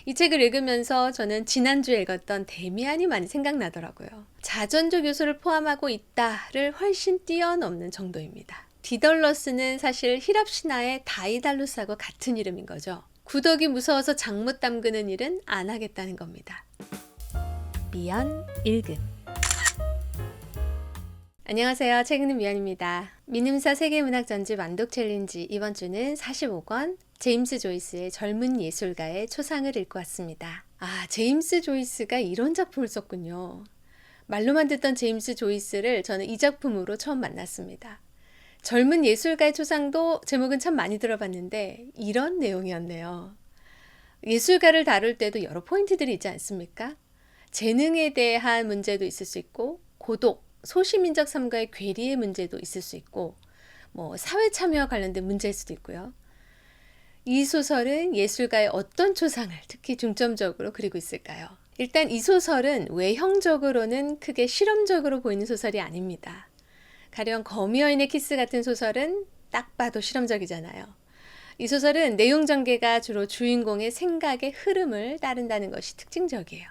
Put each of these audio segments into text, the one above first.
이 책을 읽으면서 저는 지난주에 읽었던 데미안이 많이 생각나더라고요. 자전적 요소를 포함하고 있다를 훨씬 뛰어넘는 정도입니다. 디덜러스는 사실 히랍 신화의 다이달루스하고 같은 이름인 거죠. 구덕이 무서워서 장못 담그는 일은 안 하겠다는 겁니다. 미연 읽음. 안녕하세요. 책 읽는 미연입니다. 민음사 세계문학 전집 완독 챌린지 이번 주는 45권 제임스 조이스의 젊은 예술가의 초상을 읽고 왔습니다. 제임스 조이스가 이런 작품을 썼군요. 말로만 듣던 제임스 조이스를 저는 이 작품으로 처음 만났습니다. 젊은 예술가의 초상도 제목은 참 많이 들어봤는데 이런 내용이었네요. 예술가를 다룰 때도 여러 포인트들이 있지 않습니까? 재능에 대한 문제도 있을 수 있고 고독, 소시민적 삶과의 괴리의 문제도 있을 수 있고 사회 참여와 관련된 문제일 수도 있고요. 이 소설은 예술가의 어떤 초상을 특히 중점적으로 그리고 있을까요? 일단 이 소설은 외형적으로는 크게 실험적으로 보이는 소설이 아닙니다. 가령 거미 여인의 키스 같은 소설은 딱 봐도 실험적이잖아요. 이 소설은 내용 전개가 주로 주인공의 생각의 흐름을 따른다는 것이 특징적이에요.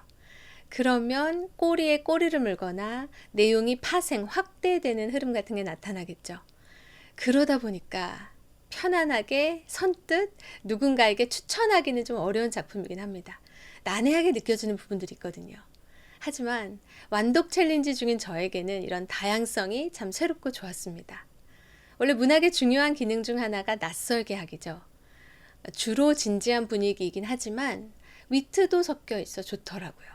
그러면 꼬리에 꼬리를 물거나 내용이 파생, 확대되는 흐름 같은 게 나타나겠죠. 그러다 보니까 편안하게 선뜻 누군가에게 추천하기는 좀 어려운 작품이긴 합니다. 난해하게 느껴지는 부분들이 있거든요. 하지만 완독 챌린지 중인 저에게는 이런 다양성이 참 새롭고 좋았습니다. 원래 문학의 중요한 기능 중 하나가 낯설게 하기죠. 주로 진지한 분위기이긴 하지만 위트도 섞여 있어 좋더라고요.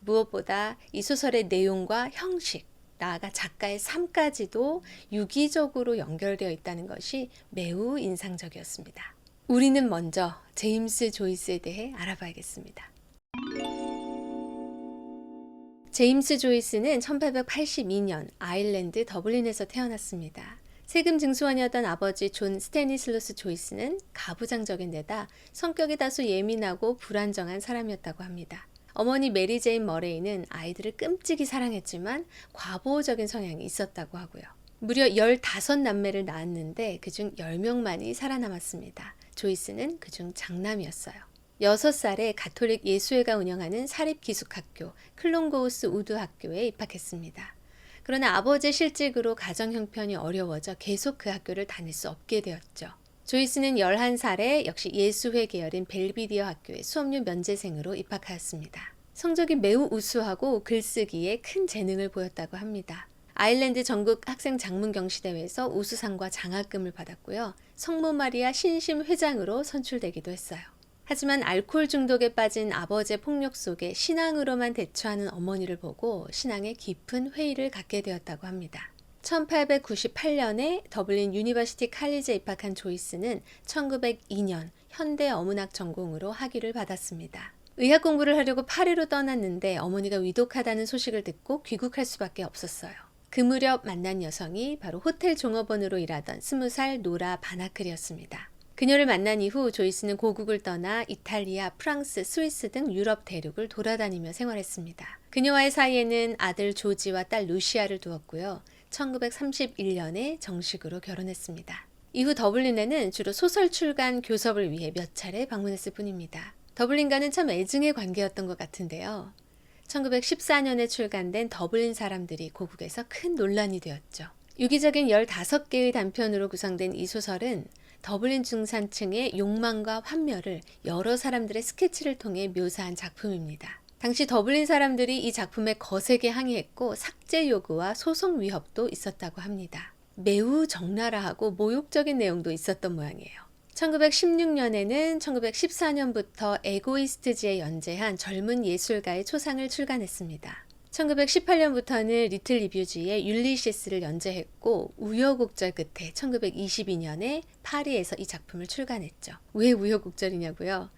무엇보다 이 소설의 내용과 형식, 나아가 작가의 삶까지도 유기적으로 연결되어 있다는 것이 매우 인상적이었습니다. 우리는 먼저 제임스 조이스에 대해 알아봐야겠습니다. 제임스 조이스는 1882년 아일랜드 더블린에서 태어났습니다. 세금 증수원이었던 아버지 존 스테니슬러스 조이스는 가부장적인 데다 성격이 다소 예민하고 불안정한 사람이었다고 합니다. 어머니 메리 제인 머레이는 아이들을 끔찍이 사랑했지만 과보적인 성향이 있었다고 하고요. 무려 15남매를 낳았는데 그중 10명만이 살아남았습니다. 조이스는 그중 장남이었어요. 6살에 가톨릭 예수회가 운영하는 사립기숙학교 클롱고우스 우드 학교에 입학했습니다. 그러나 아버지의 실직으로 가정 형편이 어려워져 계속 그 학교를 다닐 수 없게 되었죠. 조이스는 11살에 역시 예수회 계열인 벨비디어 학교에 수업료 면제생으로 입학하였습니다. 성적이 매우 우수하고 글쓰기에 큰 재능을 보였다고 합니다. 아일랜드 전국 학생 장문 경시대회에서 우수상과 장학금을 받았고요. 성모 마리아 신심 회장으로 선출되기도 했어요. 하지만 알코올 중독에 빠진 아버지의 폭력 속에 신앙으로만 대처하는 어머니를 보고 신앙에 깊은 회의를 갖게 되었다고 합니다. 1898년에 더블린 유니버시티 칼리지에 입학한 조이스는 1902년 현대 어문학 전공으로 학위를 받았습니다. 의학 공부를 하려고 파리로 떠났는데 어머니가 위독하다는 소식을 듣고 귀국할 수밖에 없었어요. 그 무렵 만난 여성이 바로 호텔 종업원으로 일하던 20살 노라 바나클이었습니다. 그녀를 만난 이후 조이스는 고국을 떠나 이탈리아, 프랑스, 스위스 등 유럽 대륙을 돌아다니며 생활했습니다. 그녀와의 사이에는 아들 조지와 딸 루시아를 두었고요. 1931년에 정식으로 결혼했습니다. 이후 더블린에는 주로 소설 출간 교섭을 위해 몇 차례 방문했을 뿐입니다. 더블린과는 참 애증의 관계였던 것 같은데요. 1914년에 출간된 더블린 사람들이 고국에서 큰 논란이 되었죠. 유기적인 15개의 단편으로 구성된 이 소설은 더블린 중산층의 욕망과 환멸을 여러 사람들의 스케치를 통해 묘사한 작품입니다. 당시 더블린 사람들이 이 작품에 거세게 항의했고 삭제 요구와 소송 위협도 있었다고 합니다. 매우 적나라하고 모욕적인 내용도 있었던 모양이에요. 1916년에는 1914년부터 에고이스트지에 연재한 젊은 예술가의 초상을 출간했습니다. 1918년부터는 리틀 리뷰지의 율리시스를 연재했고 우여곡절 끝에 1922년에 파리에서 이 작품을 출간했죠. 왜 우여곡절이냐고요?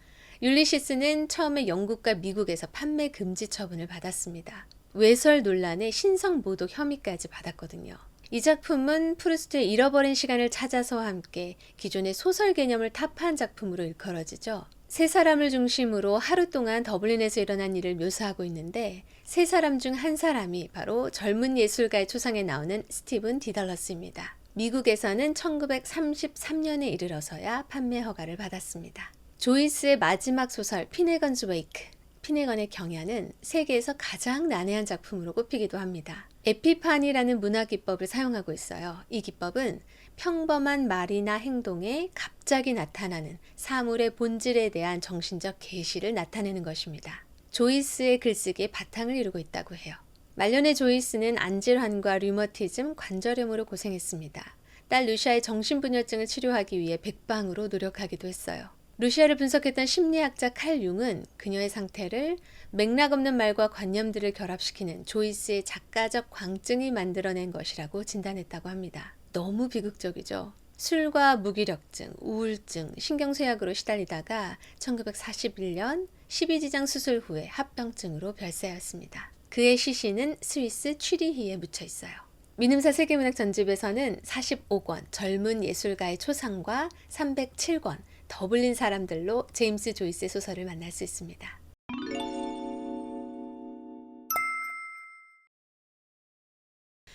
율리시스는 처음에 영국과 미국에서 판매 금지 처분을 받았습니다. 외설 논란에 신성 모독 혐의까지 받았거든요. 이 작품은 프루스트의 잃어버린 시간을 찾아서와 함께 기존의 소설 개념을 타파한 작품으로 일컬어지죠. 세 사람을 중심으로 하루 동안 더블린에서 일어난 일을 묘사하고 있는데 세 사람 중 한 사람이 바로 젊은 예술가의 초상에 나오는 스티븐 디덜러스입니다. 미국에서는 1933년에 이르러서야 판매 허가를 받았습니다. 조이스의 마지막 소설 피네건즈 웨이크, 피네건의 경야는 세계에서 가장 난해한 작품으로 꼽히기도 합니다. 에피파니라는 문화 기법을 사용하고 있어요. 이 기법은 평범한 말이나 행동에 갑자기 나타나는 사물의 본질에 대한 정신적 계시를 나타내는 것입니다. 조이스의 글쓰기의 바탕을 이루고 있다고 해요. 말년의 조이스는 안질환과 류머티즘, 관절염으로 고생했습니다. 딸 루시아의 정신분열증을 치료하기 위해 백방으로 노력하기도 했어요. 루시아를 분석했던 심리학자 칼 융은 그녀의 상태를 맥락 없는 말과 관념들을 결합시키는 조이스의 작가적 광증이 만들어낸 것이라고 진단했다고 합니다. 너무 비극적이죠. 술과 무기력증, 우울증, 신경쇠약으로 시달리다가 1941년 12지장 수술 후에 합병증으로 별세하였습니다. 그의 시신은 스위스 취리히에 묻혀 있어요. 민음사 세계문학 전집에서는 45권 젊은 예술가의 초상과 307권 더블린 사람들로 제임스 조이스의 소설을 만날 수 있습니다.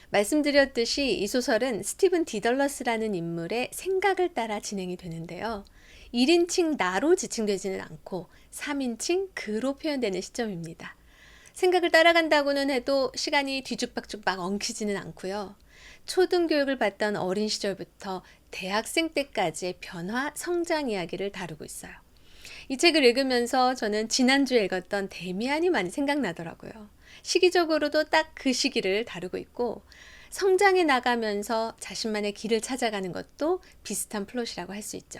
말씀드렸듯이 이 소설은 스티븐 디덜러스라는 인물의 생각을 따라 진행이 되는데요. 1인칭 나로 지칭되지는 않고 3인칭 그로 표현되는 시점입니다. 생각을 따라간다고는 해도 시간이 뒤죽박죽 막 엉키지는 않고요. 초등교육을 받던 어린 시절부터 대학생 때까지의 변화, 성장 이야기를 다루고 있어요. 이 책을 읽으면서 저는 지난주에 읽었던 데미안이 많이 생각나더라고요. 시기적으로도 딱 그 시기를 다루고 있고 성장해 나가면서 자신만의 길을 찾아가는 것도 비슷한 플롯이라고 할 수 있죠.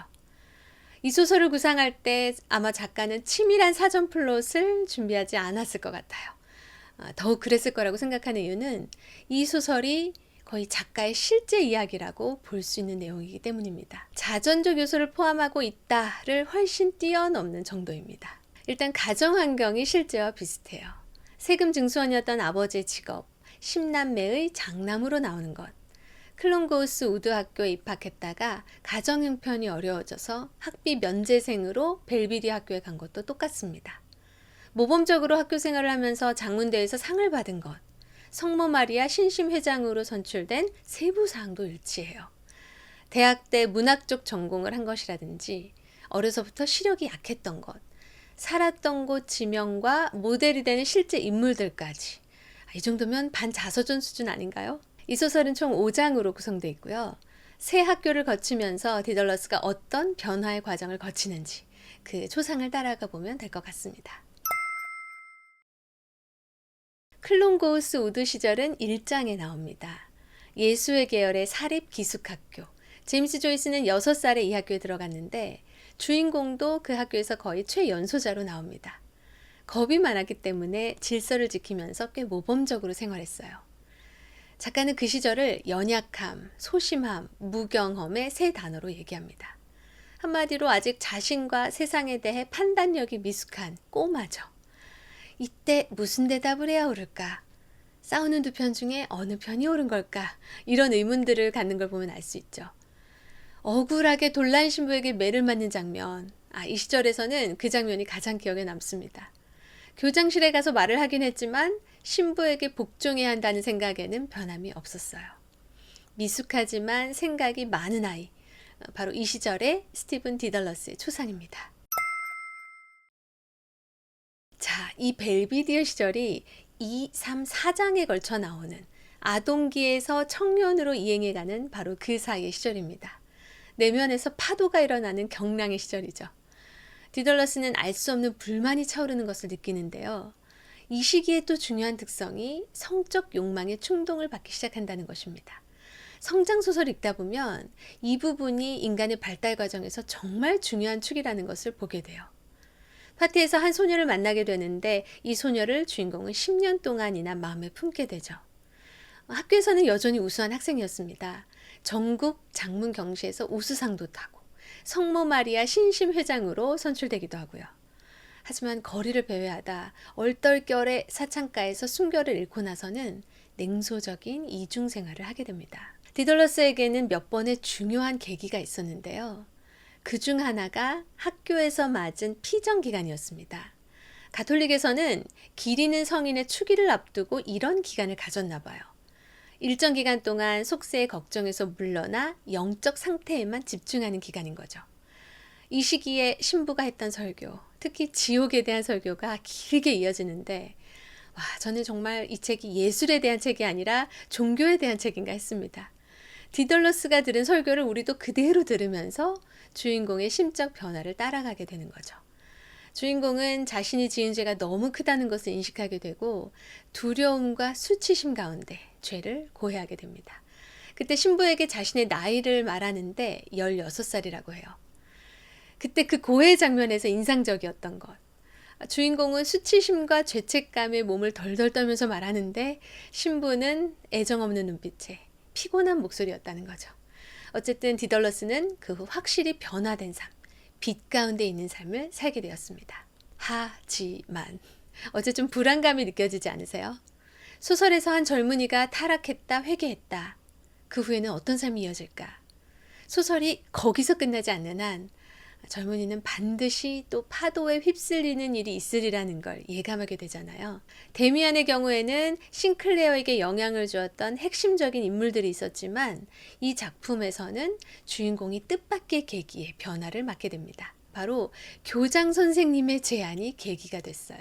이 소설을 구상할 때 아마 작가는 치밀한 사전 플롯을 준비하지 않았을 것 같아요. 더욱 그랬을 거라고 생각하는 이유는 이 소설이 거의 작가의 실제 이야기라고 볼 수 있는 내용이기 때문입니다. 자전적 요소를 포함하고 있다를 훨씬 뛰어넘는 정도입니다. 일단 가정 환경이 실제와 비슷해요. 세금 증수원이었던 아버지의 직업, 10남매의 장남으로 나오는 것, 클론고우스 우드 학교에 입학했다가 가정 형편이 어려워져서 학비 면제생으로 벨비디 학교에 간 것도 똑같습니다. 모범적으로 학교 생활을 하면서 장문대에서 상을 받은 것, 성모 마리아 신심 회장으로 선출된 세부 사항도 일치해요. 대학 때 문학 쪽 전공을 한 것이라든지 어려서부터 시력이 약했던 것, 살았던 곳 지명과 모델이 되는 실제 인물들까지. 이 정도면 반자서전 수준 아닌가요? 이 소설은 총 5장으로 구성되어 있고요. 새 학교를 거치면서 디덜러스가 어떤 변화의 과정을 거치는지 그 초상을 따라가 보면 될 것 같습니다. 클론고우스 우드 시절은 1장에 나옵니다. 예수의 계열의 사립기숙학교. 제임스 조이스는 6살에 이 학교에 들어갔는데 주인공도 그 학교에서 거의 최연소자로 나옵니다. 겁이 많았기 때문에 질서를 지키면서 꽤 모범적으로 생활했어요. 작가는 그 시절을 연약함, 소심함, 무경험의 세 단어로 얘기합니다. 한마디로 아직 자신과 세상에 대해 판단력이 미숙한 꼬마죠. 이때 무슨 대답을 해야 옳을까? 싸우는 두 편 중에 어느 편이 옳은 걸까? 이런 의문들을 갖는 걸 보면 알 수 있죠. 억울하게 돌란 신부에게 매를 맞는 장면. 이 시절에서는 그 장면이 가장 기억에 남습니다. 교장실에 가서 말을 하긴 했지만 신부에게 복종해야 한다는 생각에는 변함이 없었어요. 미숙하지만 생각이 많은 아이. 바로 이 시절의 스티븐 디덜러스의 초상입니다. 자, 이 벨비디어 시절이 2, 3, 4장에 걸쳐 나오는 아동기에서 청년으로 이행해가는 바로 그 사이의 시절입니다. 내면에서 파도가 일어나는 경랑의 시절이죠. 디덜러스는 알 수 없는 불만이 차오르는 것을 느끼는데요. 이 시기에 또 중요한 특성이 성적 욕망의 충동을 받기 시작한다는 것입니다. 성장소설을 읽다 보면 이 부분이 인간의 발달 과정에서 정말 중요한 축이라는 것을 보게 돼요. 파티에서 한 소녀를 만나게 되는데 이 소녀를 주인공은 10년 동안이나 마음에 품게 되죠. 학교에서는 여전히 우수한 학생이었습니다. 전국 장문 경시에서 우수상도 타고 성모 마리아 신심 회장으로 선출되기도 하고요. 하지만 거리를 배회하다 얼떨결에 사창가에서 순결을 잃고 나서는 냉소적인 이중 생활을 하게 됩니다. 디덜러스에게는 몇 번의 중요한 계기가 있었는데요. 그 중 하나가 학교에서 맞은 피정 기간이었습니다. 가톨릭에서는 기리는 성인의 추기를 앞두고 이런 기간을 가졌나 봐요. 일정 기간 동안 속세의 걱정에서 물러나 영적 상태에만 집중하는 기간인 거죠. 이 시기에 신부가 했던 설교, 특히 지옥에 대한 설교가 길게 이어지는데 저는 정말 이 책이 예술에 대한 책이 아니라 종교에 대한 책인가 했습니다. 디덜러스가 들은 설교를 우리도 그대로 들으면서 주인공의 심적 변화를 따라가게 되는 거죠. 주인공은 자신이 지은 죄가 너무 크다는 것을 인식하게 되고 두려움과 수치심 가운데 죄를 고해하게 됩니다. 그때 신부에게 자신의 나이를 말하는데 16살이라고 해요. 그때 그 고해 장면에서 인상적이었던 것. 주인공은 수치심과 죄책감에 몸을 덜덜 떨면서 말하는데 신부는 애정 없는 눈빛에 피곤한 목소리였다는 거죠. 어쨌든 디덜러스는 그 후 확실히 변화된 삶, 빛 가운데 있는 삶을 살게 되었습니다. 하지만 어째 좀 불안감이 느껴지지 않으세요? 소설에서 한 젊은이가 타락했다, 회개했다. 그 후에는 어떤 삶이 이어질까? 소설이 거기서 끝나지 않는 한 젊은이는 반드시 또 파도에 휩쓸리는 일이 있으리라는 걸 예감하게 되잖아요. 데미안의 경우에는 싱클레어에게 영향을 주었던 핵심적인 인물들이 있었지만 이 작품에서는 주인공이 뜻밖의 계기에 변화를 맞게 됩니다. 바로 교장 선생님의 제안이 계기가 됐어요.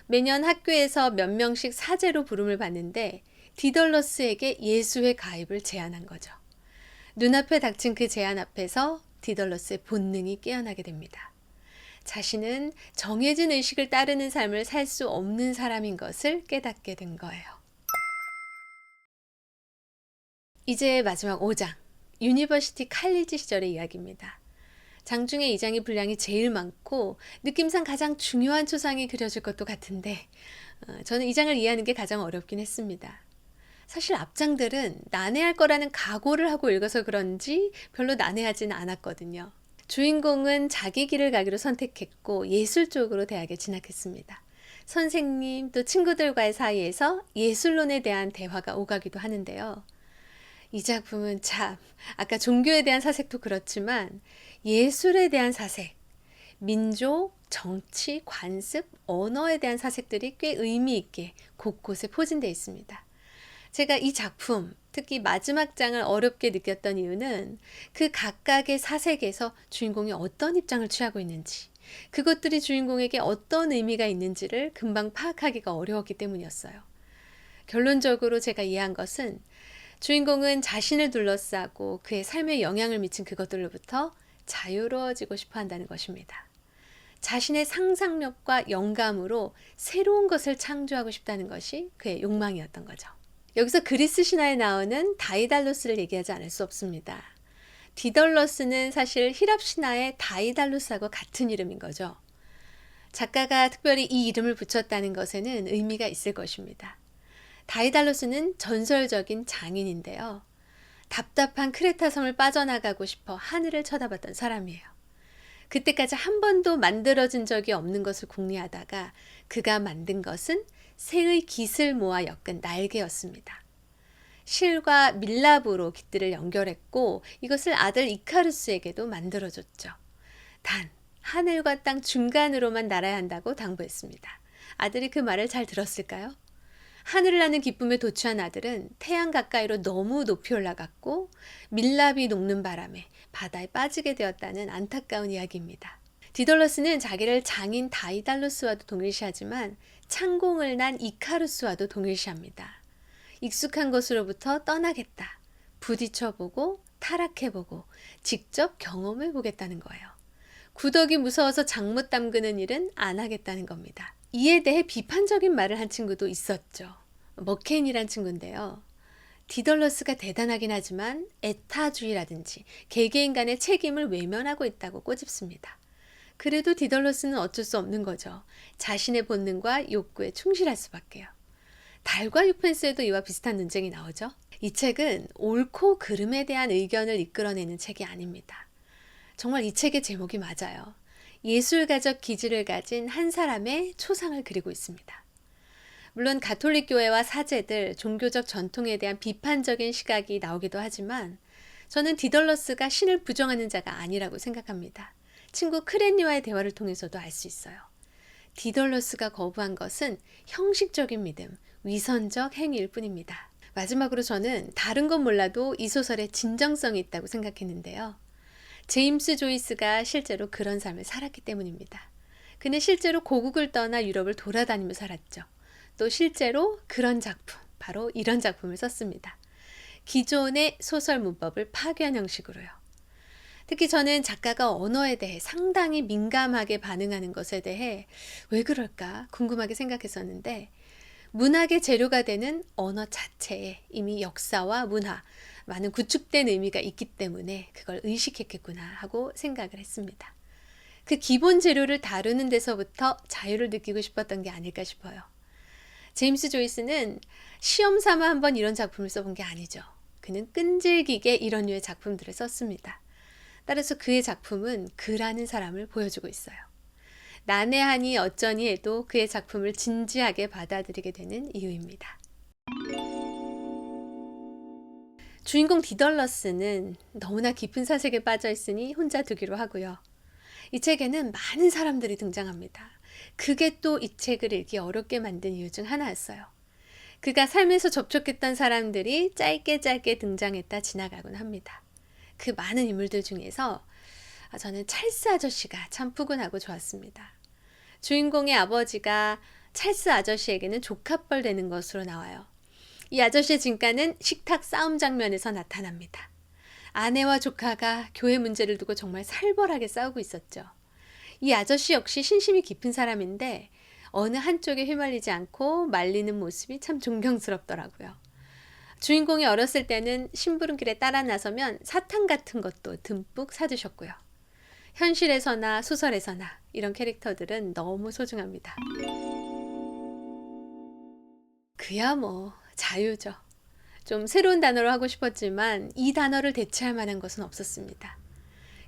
매년 학교에서 몇 명씩 사제로 부름을 받는데 디덜러스에게 예수회 가입을 제안한 거죠. 눈앞에 닥친 그 제안 앞에서 디덜러스의 본능이 깨어나게 됩니다. 자신은 정해진 의식을 따르는 삶을 살 수 없는 사람인 것을 깨닫게 된 거예요. 이제 마지막 5장, 유니버시티 칼리지 시절의 이야기입니다. 장중에 이 장의 분량이 제일 많고 느낌상 가장 중요한 초상이 그려질 것도 같은데 저는 이 장을 이해하는 게 가장 어렵긴 했습니다. 사실 앞장들은 난해할 거라는 각오를 하고 읽어서 그런지 별로 난해하지는 않았거든요. 주인공은 자기 길을 가기로 선택했고 예술 쪽으로 대학에 진학했습니다. 선생님 또 친구들과의 사이에서 예술론에 대한 대화가 오가기도 하는데요. 이 작품은 참 아까 종교에 대한 사색도 그렇지만 예술에 대한 사색, 민족, 정치, 관습, 언어에 대한 사색들이 꽤 의미 있게 곳곳에 포진되어 있습니다. 제가 이 작품, 특히 마지막 장을 어렵게 느꼈던 이유는 그 각각의 사색에서 주인공이 어떤 입장을 취하고 있는지, 그것들이 주인공에게 어떤 의미가 있는지를 금방 파악하기가 어려웠기 때문이었어요. 결론적으로 제가 이해한 것은 주인공은 자신을 둘러싸고 그의 삶에 영향을 미친 그것들로부터 자유로워지고 싶어 한다는 것입니다. 자신의 상상력과 영감으로 새로운 것을 창조하고 싶다는 것이 그의 욕망이었던 거죠. 여기서 그리스 신화에 나오는 다이달로스를 얘기하지 않을 수 없습니다. 디덜러스는 사실 히랍 신화의 다이달로스하고 같은 이름인 거죠. 작가가 특별히 이 이름을 붙였다는 것에는 의미가 있을 것입니다. 다이달로스는 전설적인 장인인데요. 답답한 크레타 섬을 빠져나가고 싶어 하늘을 쳐다봤던 사람이에요. 그때까지 한 번도 만들어진 적이 없는 것을 궁리하다가 그가 만든 것은 새의 깃을 모아 엮은 날개였습니다. 실과 밀랍으로 깃들을 연결했고 이것을 아들 이카루스에게도 만들어줬죠. 단 하늘과 땅 중간으로만 날아야 한다고 당부했습니다. 아들이 그 말을 잘 들었을까요? 하늘을 나는 기쁨에 도취한 아들은 태양 가까이로 너무 높이 올라갔고 밀랍이 녹는 바람에 바다에 빠지게 되었다는 안타까운 이야기입니다. 디덜러스는 자기를 장인 다이달로스와도 동일시하지만 창공을 난 이카루스와도 동일시합니다. 익숙한 것으로부터 떠나겠다. 부딪혀보고 타락해보고 직접 경험해보겠다는 거예요. 구덕이 무서워서 장 못 담그는 일은 안 하겠다는 겁니다. 이에 대해 비판적인 말을 한 친구도 있었죠. 머케인이란 친구인데요. 디덜러스가 대단하긴 하지만 에타주의라든지 개개인 간의 책임을 외면하고 있다고 꼬집습니다. 그래도 디덜러스는 어쩔 수 없는 거죠. 자신의 본능과 욕구에 충실할 수밖에요. 달과 유펜스에도 이와 비슷한 논쟁이 나오죠. 이 책은 옳고 그름에 대한 의견을 이끌어내는 책이 아닙니다. 정말 이 책의 제목이 맞아요. 예술가적 기질을 가진 한 사람의 초상을 그리고 있습니다. 물론 가톨릭 교회와 사제들, 종교적 전통에 대한 비판적인 시각이 나오기도 하지만 저는 디덜러스가 신을 부정하는 자가 아니라고 생각합니다. 친구 크레니와의 대화를 통해서도 알 수 있어요. 디덜러스가 거부한 것은 형식적인 믿음, 위선적 행위일 뿐입니다. 마지막으로 저는 다른 건 몰라도 이 소설에 진정성이 있다고 생각했는데요. 제임스 조이스가 실제로 그런 삶을 살았기 때문입니다. 그는 실제로 고국을 떠나 유럽을 돌아다니며 살았죠. 또 실제로 그런 작품, 바로 이런 작품을 썼습니다. 기존의 소설 문법을 파괴한 형식으로요. 특히 저는 작가가 언어에 대해 상당히 민감하게 반응하는 것에 대해 왜 그럴까 궁금하게 생각했었는데, 문학의 재료가 되는 언어 자체에 이미 역사와 문화, 많은 구축된 의미가 있기 때문에 그걸 의식했겠구나 하고 생각을 했습니다. 그 기본 재료를 다루는 데서부터 자유를 느끼고 싶었던 게 아닐까 싶어요. 제임스 조이스는 시험 삼아 한번 이런 작품을 써본 게 아니죠. 그는 끈질기게 이런 류의 작품들을 썼습니다. 따라서 그의 작품은 그라는 사람을 보여주고 있어요. 난해하니 어쩌니 해도 그의 작품을 진지하게 받아들이게 되는 이유입니다. 주인공 디덜러스는 너무나 깊은 사색에 빠져 있으니 혼자 두기로 하고요. 이 책에는 많은 사람들이 등장합니다. 그게 또 이 책을 읽기 어렵게 만든 이유 중 하나였어요. 그가 삶에서 접촉했던 사람들이 짧게 등장했다 지나가곤 합니다. 그 많은 인물들 중에서 저는 찰스 아저씨가 참 푸근하고 좋았습니다. 주인공의 아버지가 찰스 아저씨에게는 조카뻘 되는 것으로 나와요. 이 아저씨의 진가는 식탁 싸움 장면에서 나타납니다. 아내와 조카가 교회 문제를 두고 정말 살벌하게 싸우고 있었죠. 이 아저씨 역시 신심이 깊은 사람인데 어느 한쪽에 휘말리지 않고 말리는 모습이 참 존경스럽더라고요. 주인공이 어렸을 때는 심부름길에 따라 나서면 사탕 같은 것도 듬뿍 사주셨고요. 현실에서나 소설에서나 이런 캐릭터들은 너무 소중합니다. 그야 뭐 자유죠. 좀 새로운 단어로 하고 싶었지만 이 단어를 대체할 만한 것은 없었습니다.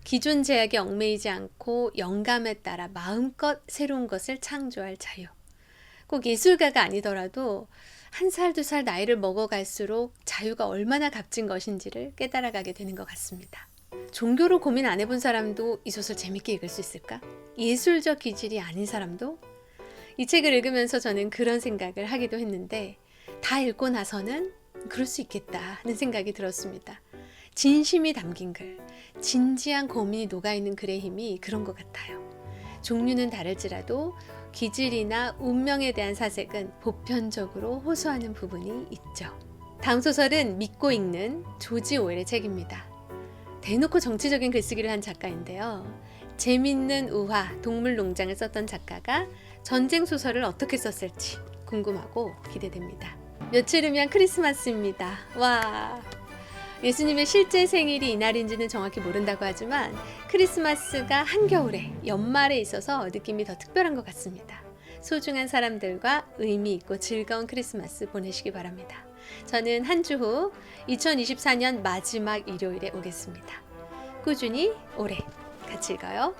기존 제약에 얽매이지 않고 영감에 따라 마음껏 새로운 것을 창조할 자유. 꼭 예술가가 아니더라도 한 살, 두 살 나이를 먹어갈수록 자유가 얼마나 값진 것인지를 깨달아가게 되는 것 같습니다. 종교로 고민 안 해본 사람도 이 소설 재밌게 읽을 수 있을까? 예술적 기질이 아닌 사람도? 이 책을 읽으면서 저는 그런 생각을 하기도 했는데 다 읽고 나서는 그럴 수 있겠다 하는 생각이 들었습니다. 진심이 담긴 글, 진지한 고민이 녹아있는 글의 힘이 그런 것 같아요. 종류는 다를지라도 기질이나 운명에 대한 사색은 보편적으로 호소하는 부분이 있죠. 다음 소설은 믿고 읽는 조지 오웰의 책입니다. 대놓고 정치적인 글쓰기를 한 작가인데요. 재밌는 우화, 동물농장을 썼던 작가가 전쟁 소설을 어떻게 썼을지 궁금하고 기대됩니다. 며칠 후면 크리스마스입니다. 와, 예수님의 실제 생일이 이날인지는 정확히 모른다고 하지만 크리스마스가 한겨울에, 연말에 있어서 느낌이 더 특별한 것 같습니다. 소중한 사람들과 의미 있고 즐거운 크리스마스 보내시기 바랍니다. 저는 한 주 후 2024년 마지막 일요일에 오겠습니다. 꾸준히 오래 같이 읽어요.